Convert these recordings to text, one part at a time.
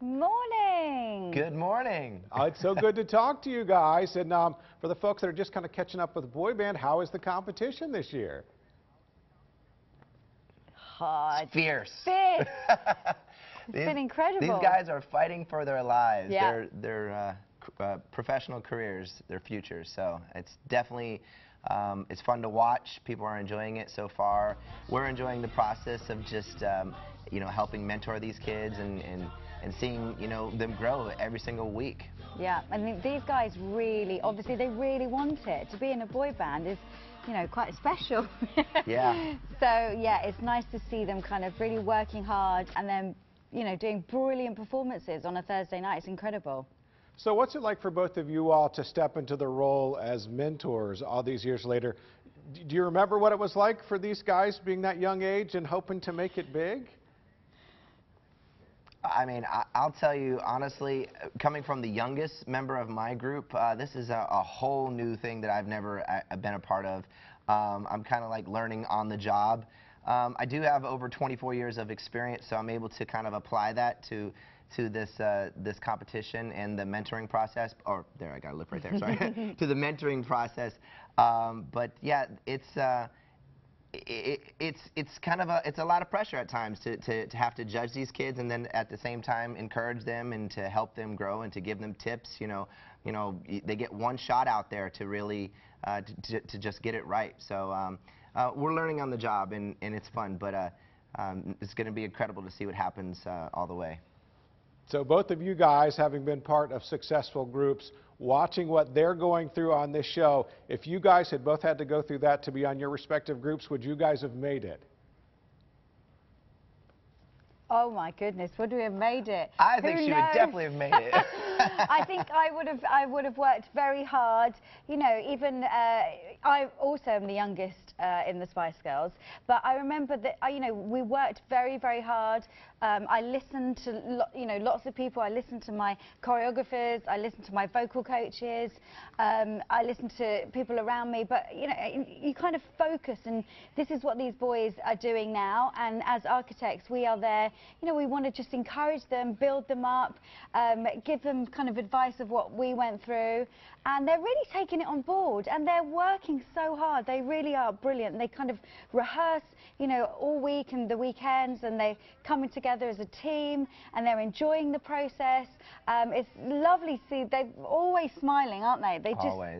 Morning. Good morning. It's so good to talk to you guys. And for the folks that are just kind of catching up with boy band, how is the competition this year? Hard. It's fierce. Fierce. It's been incredible. These guys are fighting for their lives, yeah. their professional careers, their futures. So it's definitely it's fun to watch. People are enjoying it so far. We're enjoying the process of just helping mentor these kids and seeing them grow every single week. Yeah, and these guys really, obviously, they really want it. To be in a boy band is, quite special. Yeah. So yeah, it's nice to see them kind of really working hard and then, doing brilliant performances on a Thursday night. It's incredible. So what's it like for both of you all to step into the role as mentors all these years later? Do you remember what it was like for these guys being that young age and hoping to make it big? I mean, I'll tell you honestly, coming from the youngest member of my group, this is a whole new thing that I've never been a part of. I'm kind of like learning on the job. I do have over 24 years of experience, so I'm able to kind of apply that to this competition and the mentoring process. Or there, I got a lip right there. Sorry, to the mentoring process. But yeah, it's kind of it's a lot of pressure at times to have to judge these kids and then at the same time encourage them and to help them grow and to give them tips. They get one shot out there to really to just get it right. So we're learning on the job and it's fun, but it's going to be incredible to see what happens all the way. So both of you guys, having been part of successful groups, watching what they're going through on this show, if you guys had both had to go through that to be on your respective groups, would you guys have made it? Oh my goodness, would we have made it? I think she would definitely have made it. I think I would have worked very hard. Even I also am the youngest in the Spice Girls, but I remember that we worked very, very hard. I listened to lots of people. I listened to my choreographers. I listened to my vocal coaches. I listened to people around me. But you kind of focus, and this is what these boys are doing now. And as architects, we are there. We want to just encourage them, build them up, give them kind of advice of what we went through. And they're really taking it on board, and they're working so hard. They really are brilliant. They kind of rehearse, all week and the weekends, and they're coming together as a team, and they're enjoying the process. It's lovely to see. They're always smiling, aren't they?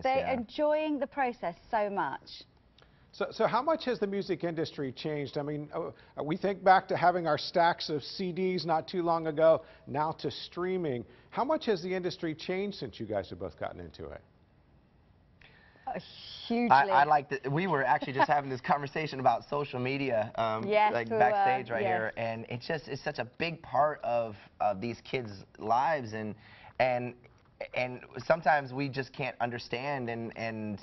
They're enjoying the process so much. So how much has the music industry changed? I mean, we think back to having our stacks of CDs not too long ago, now to streaming. How much has the industry changed since you guys have both gotten into it? Hugely. I like that. We were actually just having this conversation about social media, yes, like backstage right yes. here, and it's such a big part of these kids' lives, and sometimes we just can't understand, and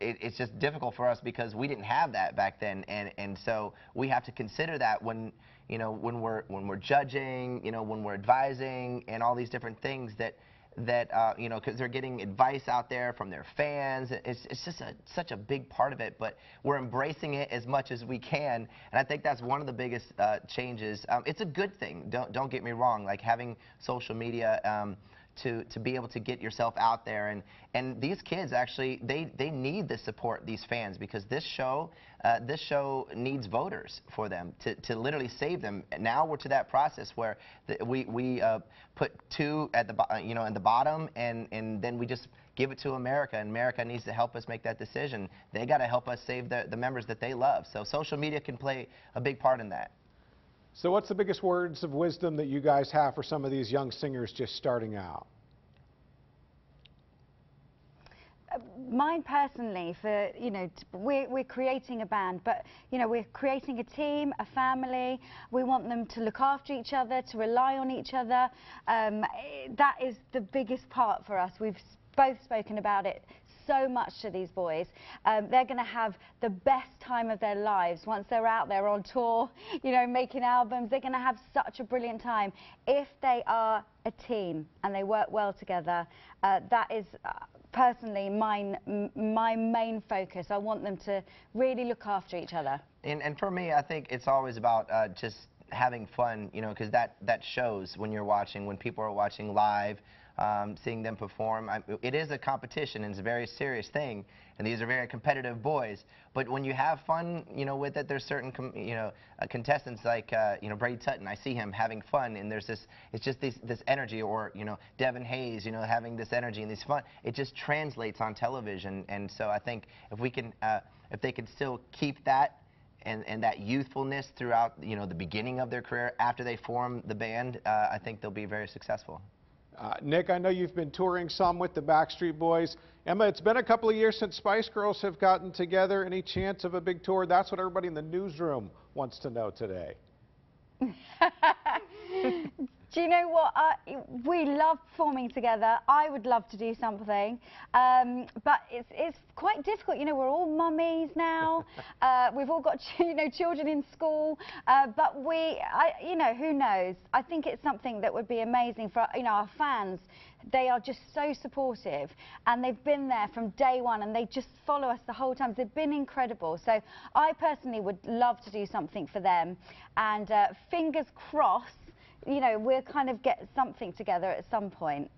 it's just difficult for us because we didn't have that back then, and so we have to consider that when we're judging, when we're advising, and all these different things that because they're getting advice out there from their fans. It's just such a big part of it, but we're embracing it as much as we can, and I think that's one of the biggest changes. It's a good thing. Don't get me wrong. Like having social media. To be able to get yourself out there, and these kids actually they need the support, these fans, because this show needs voters for them to literally save them. Now we're to that process where we put 2 at the in the bottom, and then we just give it to America, and America needs to help us make that decision. They got to help us save the members that they love. So social media can play a big part in that. So what's the biggest words of wisdom that you guys have for some of these young singers just starting out? Mine personally, for we're creating a band, but we're creating a team, a family. We want them to look after each other, to rely on each other. That is the biggest part for us. We've both spoken about it so much to these boys. They're going to have the best time of their lives once they're out there on tour, making albums. They're going to have such a brilliant time if they are a team and they work well together. That is personally my main focus. I want them to really look after each other. And for me, I think it's always about just having fun, you know, because that shows when you're watching, when people are watching live, seeing them perform. It is a competition, and it's a very serious thing, and these are very competitive boys. But when you have fun, you know, with it, there's certain, you know, contestants like, you know, Brady Sutton. I see him having fun, and there's this, it's just this energy, or, you know, Devin Hayes, you know, having this energy and this fun. It just translates on television, and so I think if we can, if they can still keep that and that youthfulness throughout, you know, the beginning of their career after they form the band, I think they'll be very successful. Nick, I know you've been touring some with the Backstreet Boys. Emma, it's been a couple of years since Spice Girls have gotten together. Any chance of a big tour? That's what everybody in the newsroom wants to know today. Do you know what? We love performing together. I would love to do something, but it's quite difficult. You know, we're all mummies now. We've all got you know, children in school, but you know, who knows? I think it's something that would be amazing for, you know, our fans. They are just so supportive, and they've been there from day one, and they just follow us the whole time. They've been incredible. So I personally would love to do something for them, and fingers crossed, you know, we'll kind of get something together at some point.